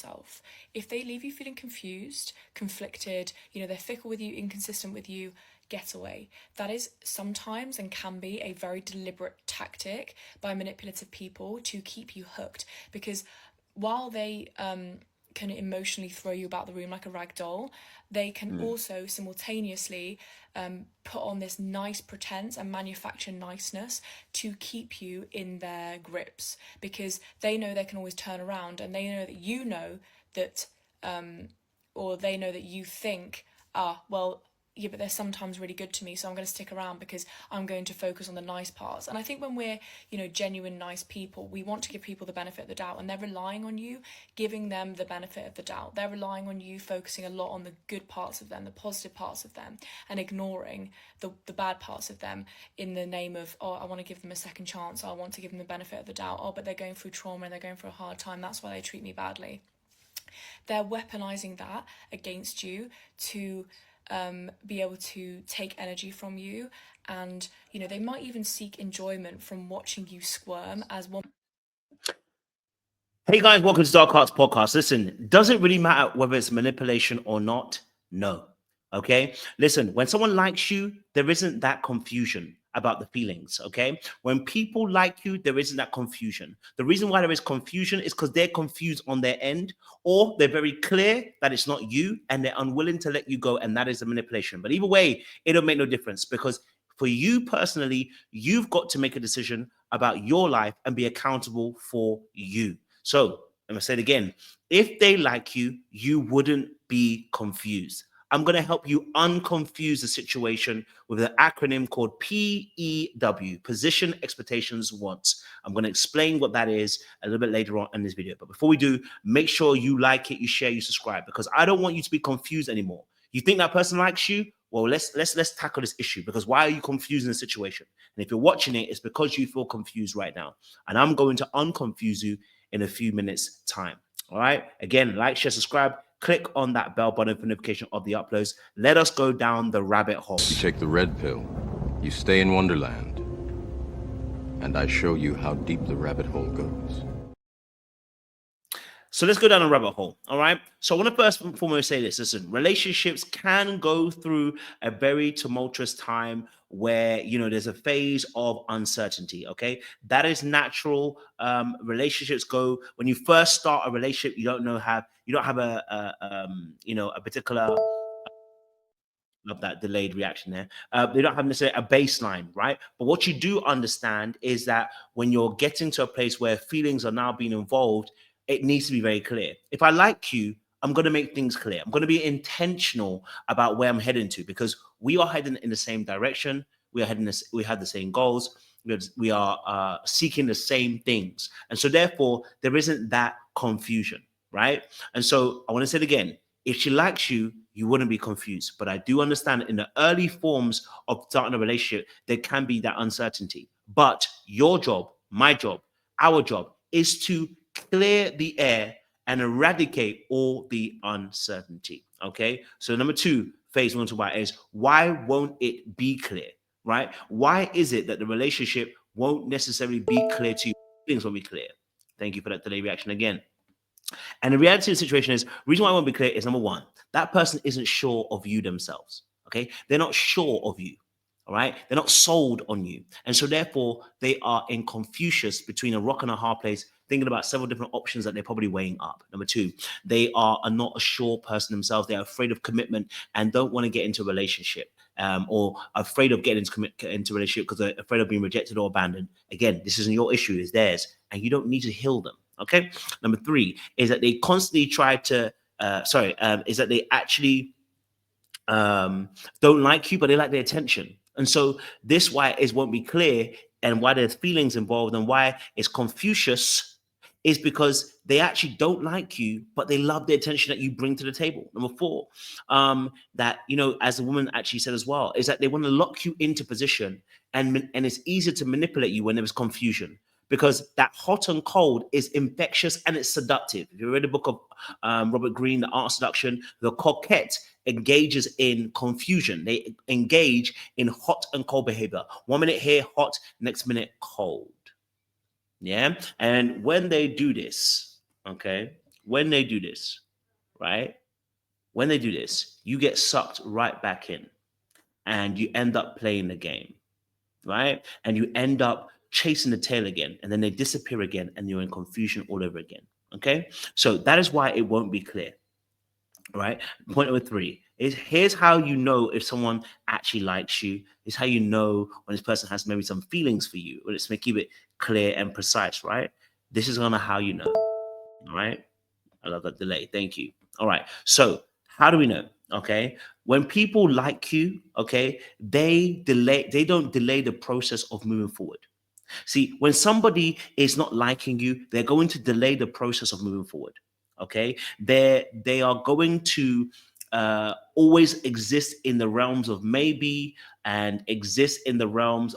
yourself. If they leave you feeling confused, conflicted, they're fickle with you, inconsistent with you, get away. That is sometimes and can be a very deliberate tactic by manipulative people to keep you hooked, because while they can emotionally throw you about the room like a rag doll, they can also simultaneously put on this nice pretense and manufacture niceness to keep you in their grips, because they know they can always turn around, and they know that that or they know that you think, well, yeah, but they're sometimes really good to me, so I'm going to stick around because I'm going to focus on the nice parts. And I think when we're, genuine nice people, we want to give people the benefit of the doubt, and they're relying on you giving them the benefit of the doubt. They're relying on you focusing a lot on the good parts of them, the positive parts of them, and ignoring the bad parts of them in the name of, I want to give them a second chance, I want to give them the benefit of the doubt, but they're going through trauma and they're going through a hard time, that's why they treat me badly. They're weaponizing that against you to be able to take energy from you, and they might even seek enjoyment from watching you squirm as one. Hey guys, welcome to Dark Arts Podcast. Listen, does it really matter whether it's manipulation or not? No. Okay. Listen, when someone likes you, there isn't that confusion about the feelings. Okay. When people like you, there isn't that confusion. The reason why there is confusion is because they're confused on their end, or they're very clear that it's not you and they're unwilling to let you go. And that is the manipulation. But either way, it'll make no difference, because for you personally, you've got to make a decision about your life and be accountable for you. So I'm going to say it again. If they like you, you wouldn't be confused. I'm going to help you unconfuse the situation with an acronym called PEW, Position, Expectations, Wants. I'm going to explain what that is a little bit later on in this video. But before we do, make sure you like it, you share, you subscribe, because I don't want you to be confused anymore. You think that person likes you? Well, let's tackle this issue, because why are you confusing the situation? And if you're watching it, it's because you feel confused right now. And I'm going to unconfuse you in a few minutes time. All right. Again, like, share, subscribe, click on that bell button for notification of the uploads. Let us go down the rabbit hole. You take the red pill, you stay in Wonderland, and I show you how deep the rabbit hole goes. So let's go down a rabbit hole. All right. So I want to first and foremost say this. Listen, relationships can go through a very tumultuous time where, there's a phase of uncertainty. Okay. That is natural. Relationships go, when you first start a relationship, you don't have a particular, love that delayed reaction there. They don't have necessarily a baseline, right? But what you do understand is that when you're getting to a place where feelings are now being involved, it needs to be very clear. If I like you, I'm going to make things clear. I'm going to be intentional about where I'm heading to, because we are heading in the same direction. We have the same goals. We are seeking the same things. And so therefore, there isn't that confusion, right? And so I want to say it again. If she likes you, you wouldn't be confused. But I do understand in the early forms of starting a relationship, there can be that uncertainty. But your job, my job, our job is to clear the air and eradicate all the uncertainty. Okay. So number two, phase we want to talk about is, why won't it be clear? Right? Why is it that the relationship won't necessarily be clear to you? Things won't be clear. Thank you for that delayed reaction again. And the reality of the situation is, the reason why I won't be clear is, number one, that person isn't sure of you themselves. Okay. They're not sure of you. All right. They're not sold on you. And so therefore they are in Confucius, between a rock and a hard place, thinking about several different options that they're probably weighing up. Number two, they are not a sure person themselves. They're afraid of commitment and don't want to get into a relationship, or afraid of getting into a relationship because they're afraid of being rejected or abandoned. Again, this isn't your issue, it's theirs, and you don't need to heal them. Okay. Number three is that they constantly try to, is that they actually don't like you, but they like the attention. And so this why it won't be clear, and why there's feelings involved, and why it's Confucius, is because they actually don't like you, but they love the attention that you bring to the table. Number four, that, as the woman actually said as well, is that they want to lock you into position, and it's easier to manipulate you when there is confusion, because that hot and cold is infectious and it's seductive. If you read the book of Robert Greene, The Art of Seduction, the coquette engages in confusion. They engage in hot and cold behavior. 1 minute here, hot, next minute, cold. Yeah. And when they do this, okay, when they do this, right? When they do this, you get sucked right back in and you end up playing the game, right? And you end up chasing the tail again, and then they disappear again, and you're in confusion all over again. Okay. So that is why it won't be clear, right? Point number 3 is here's how you know if someone actually likes you. Is how you know when this person has maybe some feelings for you. Let's keep it clear and precise, right? This is gonna how you know. All right. I love that delay. Thank you. All right. So how do we know? Okay. When people like you, okay, they don't delay the process of moving forward. See, when somebody is not liking you, they're going to delay the process of moving forward. Okay, they are going to always exist in the realms of maybe, and exist in the realms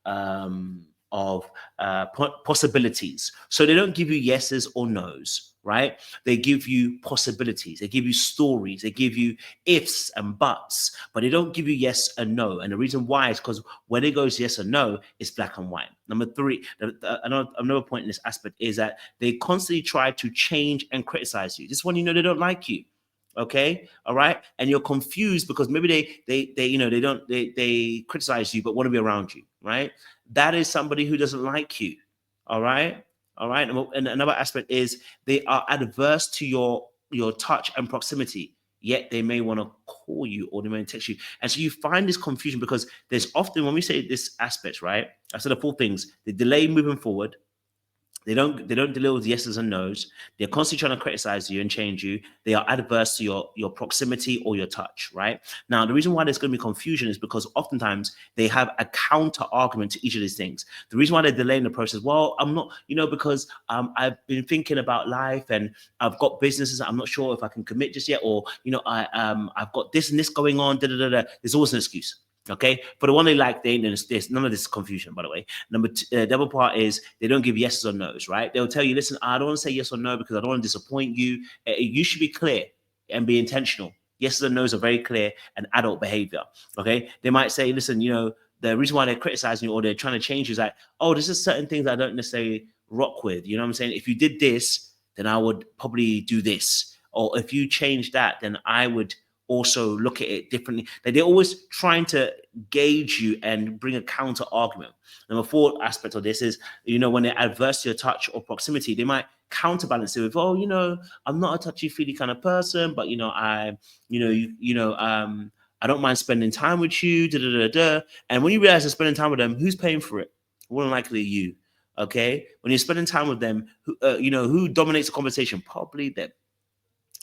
um, of possibilities. So they don't give you yeses or nos, right? They give you possibilities. They give you stories. They give you ifs and buts, but they don't give you yes and no. And the reason why is because when it goes yes or no, it's black and white. Number 3, another point in this aspect is that they constantly try to change and criticize you. This is when you know they don't like you. Okay, all right, and you're confused because maybe they criticize you but want to be around you, right? That is somebody who doesn't like you. All right, all right. And another aspect is they are adverse to your touch and proximity, yet they may want to call you or they may text you. And so you find this confusion because there's often, when we say this aspect, right? I said the 4 things: they delay moving forward. They don't deal with yeses and nos. They're constantly trying to criticize you and change you. They are adverse to your proximity or your touch, right? Now, the reason why there's going to be confusion is because oftentimes they have a counter argument to each of these things. The reason why they're delaying the process, well, I'm not, because I've been thinking about life and I've got businesses. I'm not sure if I can commit just yet, or I've got this and this going on. There's always an excuse. Okay, for the one they like, there's none of this confusion, by the way. The other part is they don't give yeses or nos, right? They'll tell you, listen, I don't want to say yes or no because I don't want to disappoint you. You should be clear and be intentional. Yeses and nos are very clear and adult behavior. Okay, they might say, listen, the reason why they're criticizing you or they're trying to change you is like, oh, there's just certain things I don't necessarily rock with. You know what I'm saying? If you did this, then I would probably do this. Or if you change that, then I would also look at it differently. They're always trying to gauge you and bring a counter argument. Number 4 aspect of this is, when they're adverse to your touch or proximity, they might counterbalance it with, oh, I'm not a touchy-feely kind of person, but I don't mind spending time with you. And when you realize they're spending time with them, who's paying for it? More than likely you. Okay, when you're spending time with them, who dominates the conversation? Probably them.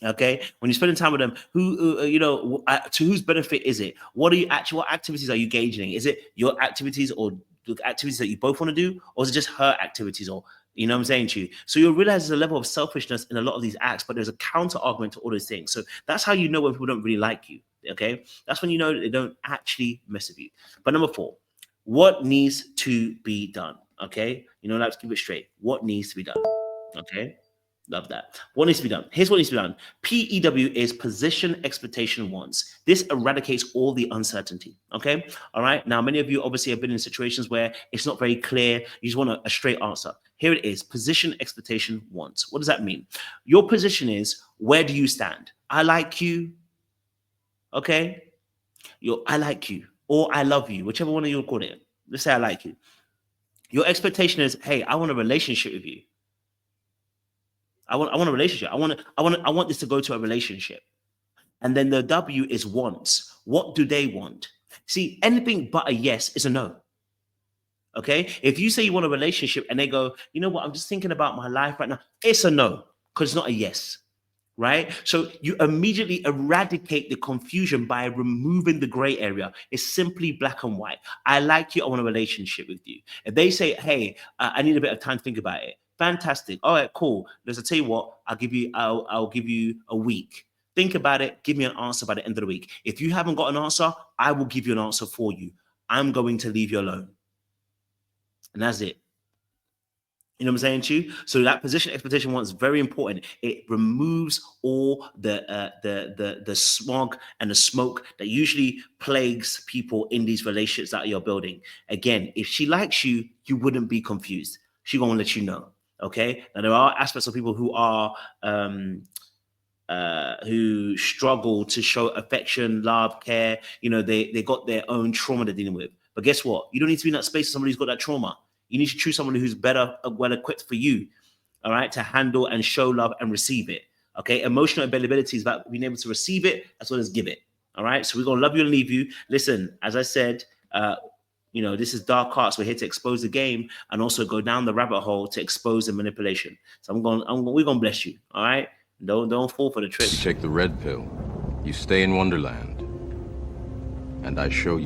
Okay, when you're spending time with them, to whose benefit is it? What activities are you gauging? Is it your activities or the activities that you both want to do, or is it just her activities? Or what I'm saying to you? So you'll realize there's a level of selfishness in a lot of these acts, but there's a counter argument to all those things. So that's how you know when people don't really like you. Okay, that's when you know that they don't actually mess with you. But number 4, what needs to be done? Okay, let's keep it straight. What needs to be done? Okay. Love that. What needs to be done? Here's what needs to be done. PEW is position, expectation, wants. This eradicates all the uncertainty. Okay. All right. Now, many of you obviously have been in situations where it's not very clear. You just want a straight answer. Here it is. Position, expectation, wants. What does that mean? Your position is, where do you stand? I like you. Okay. I like you, or I love you, whichever one of you call it. Let's say I like you. Your expectation is, hey, I want a relationship with you. I want a relationship. I want this to go to a relationship. And then the W is wants. What do they want? See, anything but a yes is a no. Okay? If you say you want a relationship and they go, you know what, I'm just thinking about my life right now, it's a no, because it's not a yes. Right? So you immediately eradicate the confusion by removing the gray area. It's simply black and white. I like you. I want a relationship with you. If they say, hey, I need a bit of time to think about it. Fantastic. All right, cool. Let's tell you what, I'll give you a week. Think about it. Give me an answer by the end of the week. If you haven't got an answer, I will give you an answer for you. I'm going to leave you alone. And that's it. You know what I'm saying to you? So that position, expectation, wants very important. It removes all the smog and the smoke that usually plagues people in these relationships that you're building. Again, if she likes you, you wouldn't be confused. She's gonna let you know. Okay, now there are aspects of people who struggle to show affection, love, care. You know, they got their own trauma they're dealing with. But guess what? You don't need to be in that space with somebody who's got that trauma. You need to choose somebody who's better, well equipped for you, all right, to handle and show love and receive it. Okay, emotional availability is about being able to receive it as well as give it. All right, so we're gonna love you and leave you. Listen, as I said, you know, this is Dark Arts. We're here to expose the game and also go down the rabbit hole to expose the manipulation. So we're gonna bless you. All right, don't fall for the trick. You take the red pill, you stay in Wonderland, and I show you